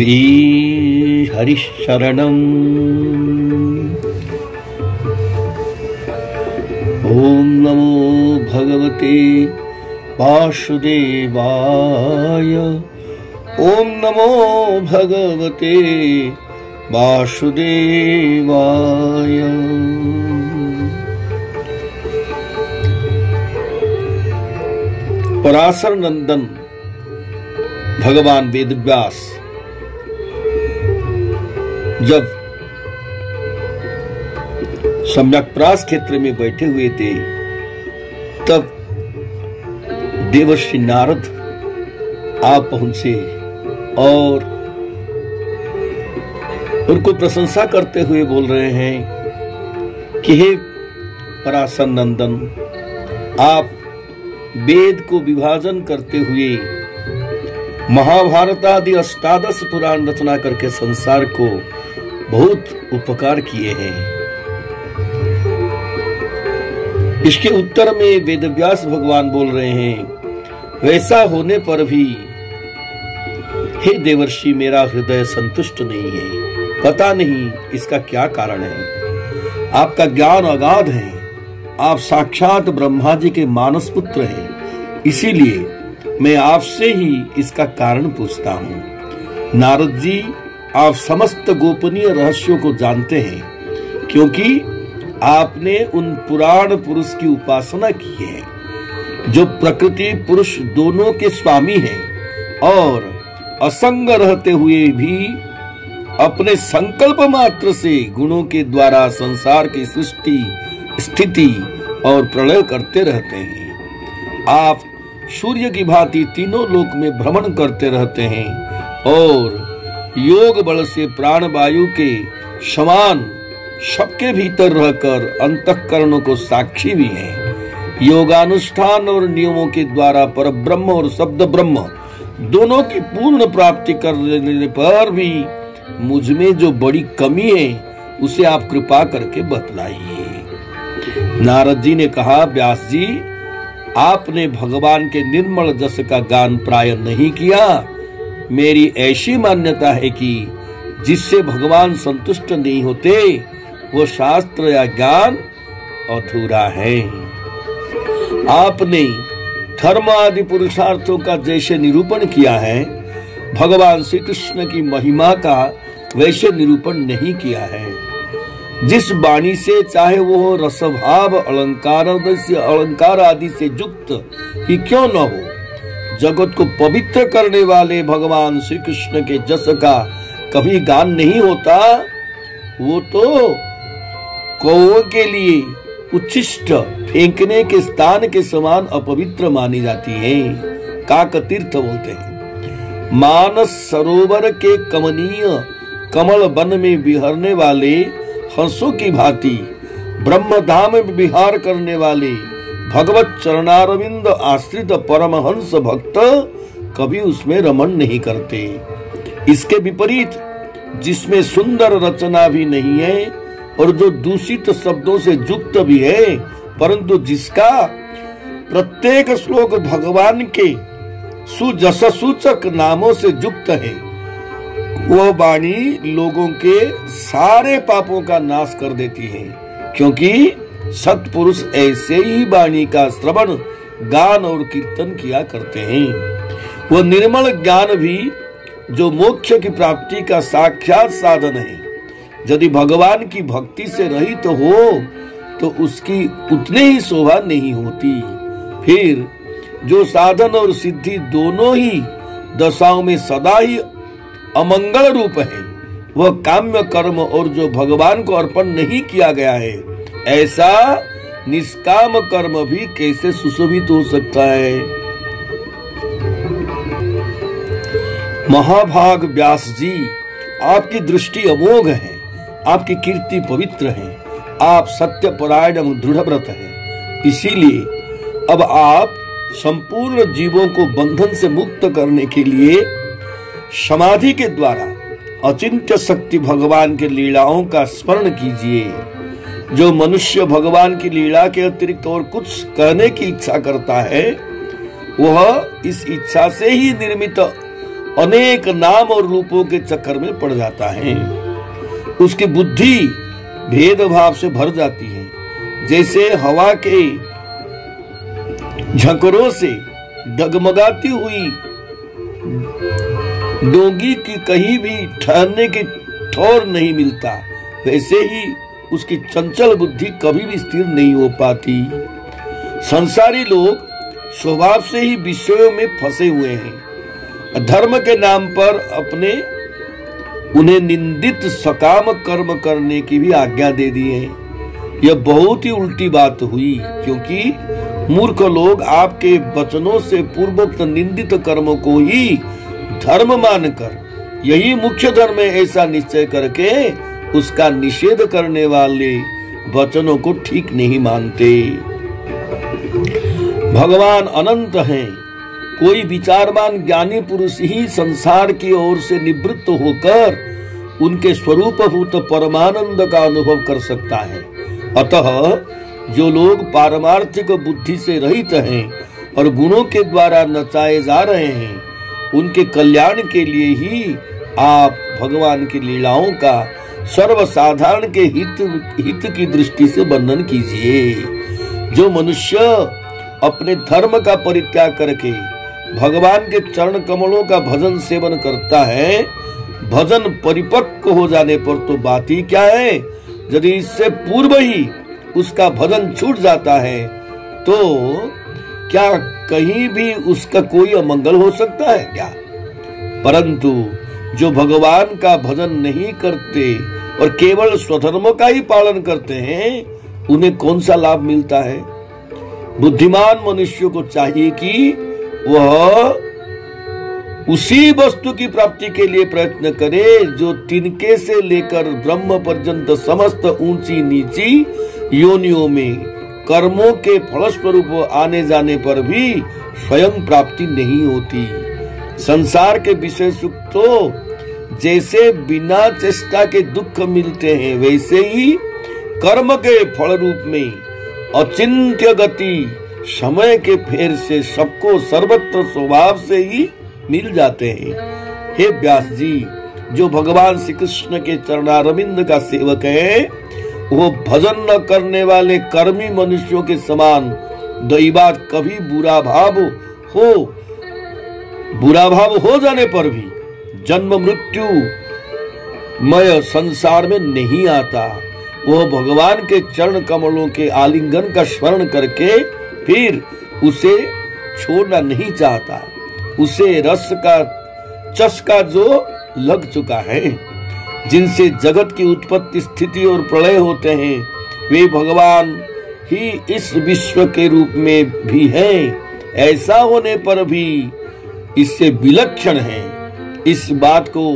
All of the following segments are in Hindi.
श्री हरिशरणम्। ओम नमो भगवते वासुदेवाय। ओम नमो भगवते वासुदेवाय। पराशर नंदन भगवान वेदव्यास जब सम्यक प्रास क्षेत्र में बैठे हुए थे, तब देवर्षि नारद आ पहुंचे और उनको प्रशंसा करते हुए बोल रहे हैं कि हे पराशर नंदन, आप वेद को विभाजन करते हुए महाभारत आदि 18 पुराण रचना करके संसार को बहुत उपकार किए हैं। इसके उत्तर में वेदव्यास भगवान बोल रहे हैं, वैसा होने पर भी हे देवर्षि, मेरा हृदय संतुष्ट नहीं है। पता नहीं इसका क्या कारण है। आपका ज्ञान अगाध है, आप साक्षात ब्रह्मा जी के मानस पुत्र हैं, इसीलिए मैं आपसे ही इसका कारण पूछता हूँ। नारद जी, आप समस्त गोपनीय रहस्यों को जानते हैं, क्योंकि आपने उन पुराण पुरुष की उपासना की है, जो प्रकृति पुरुष दोनों के स्वामी हैं और असंग रहते हुए भी अपने संकल्प मात्र से गुणों के द्वारा संसार की सृष्टि, स्थिति और प्रलय करते रहते हैं। आप सूर्य की भांति तीनों लोक में भ्रमण करते रहते हैं और योग बल से प्राण वायु के समान सबके भीतर रहकर अंतःकरणों को साक्षी भी हैं। योगानुष्ठान और नियमों के द्वारा परब्रह्म और शब्द ब्रह्म दोनों की पूर्ण प्राप्ति करने पर भी मुझ में जो बड़ी कमी है, उसे आप कृपा करके बतलाइए। नारद जी ने कहा, व्यास जी, आपने भगवान के निर्मल जस का गान प्राय नहीं किया। मेरी ऐसी मान्यता है कि जिससे भगवान संतुष्ट नहीं होते, वो शास्त्र या ज्ञान अधूरा है। आपने धर्म आदि पुरुषार्थों का जैसे निरूपण किया है, भगवान श्री कृष्ण की महिमा का वैसे निरूपण नहीं किया है। जिस वाणी से, चाहे वो रसभाव अलंकार आदि से युक्त ही क्यों न हो, जगत को पवित्र करने वाले भगवान श्री कृष्ण के जस का कभी गान नहीं होता। वो तो कौओं के लिए उच्छिष्ट फेंकने के स्थान के समान अपवित्र मानी जाती है। काक तीर्थ बोलते हैं। मानस सरोवर के कमनीय कमल वन में विहरने वाले हंसों की भांति ब्रह्मधाम में विहार करने वाले भगवत चरणारविंद आश्रित परमहंस भक्त कभी उसमें रमण नहीं करते। इसके विपरीत, जिसमें सुंदर रचना भी नहीं है और जो दूषित शब्दों से युक्त भी है, परंतु जिसका प्रत्येक श्लोक भगवान के सुजस सूचक नामों से युक्त है, वह वाणी लोगों के सारे पापों का नाश कर देती है। क्योंकि सत्पुरुष ऐसे ही वाणी का श्रवण, गान और कीर्तन किया करते हैं। वह निर्मल ज्ञान भी, जो मोक्ष की प्राप्ति का साक्षात साधन है, यदि भगवान की भक्ति से रहित हो तो उसकी उतनी ही शोभा नहीं होती। फिर जो साधन और सिद्धि दोनों ही दशाओं में सदा ही अमंगल रूप है, वह काम्य कर्म और जो भगवान को अर्पण नहीं किया गया है, ऐसा निष्काम कर्म भी कैसे सुशोभित हो सकता है। महाभाग व्यास जी, आपकी दृष्टि अमोघ है, आपकी कीर्ति पवित्र है, आप सत्यपरायण एवं दृढ़व्रत हैं। इसीलिए अब आप संपूर्ण जीवों को बंधन से मुक्त करने के लिए समाधि के द्वारा अचिंत्य शक्ति भगवान के लीलाओं का स्मरण कीजिए। जो मनुष्य भगवान की लीला के अतिरिक्त और कुछ कहने की इच्छा करता है, वह इस इच्छा से ही निर्मित अनेक नाम और रूपों के चक्कर में पड़ जाता है। उसकी बुद्धि भेदभाव से भर जाती है, जैसे हवा के झंकरों से डगमगाती हुई डोंगी की कहीं भी ठहरने की ठौर नहीं मिलता, वैसे ही उसकी चंचल बुद्धि कभी भी स्थिर नहीं हो पाती। संसारी लोग स्वभाव से ही विषयों में फंसे हुए हैं। धर्म के नाम पर अपने उन्हें निंदित सकाम कर्म करने की भी आज्ञा दे दी है। यह बहुत ही उल्टी बात हुई, क्योंकि मूर्ख लोग आपके वचनों से पूर्वोक्त निंदित कर्मों को ही धर्म मानकर, यही मुख्य धर्म है ऐसा निश्चय करके उसका निषेध करने वाले वचनों को ठीक नहीं मानते। भगवान अनंत हैं। कोई विचारवान ज्ञानी पुरुष ही संसार की ओर से निवृत्त होकर उनके स्वरूपभूत परमानंद का अनुभव कर सकता है। अतः जो लोग पारमार्थिक बुद्धि से रहित हैं और गुणों के द्वारा नचाए जा रहे हैं, उनके कल्याण के लिए ही आप भगवान की लीलाओं का सर्वसाधारण के हित की दृष्टि से वर्णन कीजिए। जो मनुष्य अपने धर्म का परित्याग करके भगवान के चरण कमलों का भजन सेवन करता है, भजन परिपक्व हो जाने पर तो बात ही क्या है। यदि इससे पूर्व ही उसका भजन छूट जाता है तो क्या कहीं भी उसका कोई अमंगल हो सकता है क्या? परंतु जो भगवान का भजन नहीं करते और केवल स्वधर्म का ही पालन करते हैं, उन्हें कौन सा लाभ मिलता है? बुद्धिमान मनुष्य को चाहिए कि वह उसी वस्तु की प्राप्ति के लिए प्रयत्न करे जो तिनके से लेकर ब्रह्म पर्यंत समस्त ऊंची नीची योनियों में कर्मों के फलस्वरूप आने जाने पर भी स्वयं प्राप्ति नहीं होती। संसार के विषय सुख तो जैसे बिना चेष्टा के दुख मिलते हैं, वैसे ही कर्म के फल रूप में अचिंत्य गति समय के फेर से सबको सर्वत्र स्वभाव से ही मिल जाते हैं। हे व्यास जी, जो भगवान श्री कृष्ण के चरणारविंद का सेवक है, वो भजन न करने वाले कर्मी मनुष्यों के समान दैवात कभी बुरा भाव हो जाने पर भी जन्म मृत्यु मय संसार में नहीं आता। वह भगवान के चरण कमलों के आलिंगन का स्मरण करके फिर उसे छोड़ना नहीं चाहता। उसे रस का चस्का जो लग चुका है, जिनसे जगत की उत्पत्ति स्थिति और प्रलय होते हैं, वे भगवान ही इस विश्व के रूप में भी हैं। ऐसा होने पर भी इससे विलक्षण है। इस बात को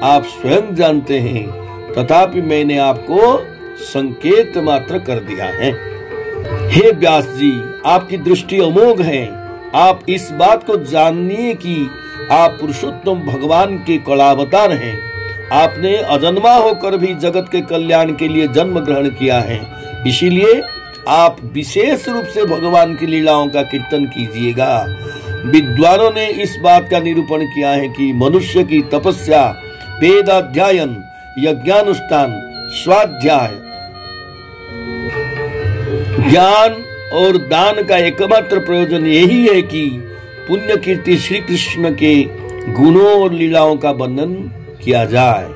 आप स्वयं जानते हैं, तथापि मैंने आपको संकेत मात्र कर दिया है। हे व्यास जी, आपकी दृष्टि अमोघ है। आप इस बात को जानिए कि आप पुरुषोत्तम भगवान के कलावतार हैं। आपने अजन्मा होकर भी जगत के कल्याण के लिए जन्म ग्रहण किया है। इसीलिए आप विशेष रूप से भगवान की लीलाओं का कीर्तन कीजिएगा। विद्वानों ने इस बात का निरूपण किया है कि मनुष्य की तपस्या, वेदाध्ययन, यज्ञानुष्ठान, स्वाध्याय, ज्ञान और दान का एकमात्र प्रयोजन यही है कि पुण्य कीर्ति श्री कृष्ण के गुणों और लीलाओं का वर्णन किया जाए।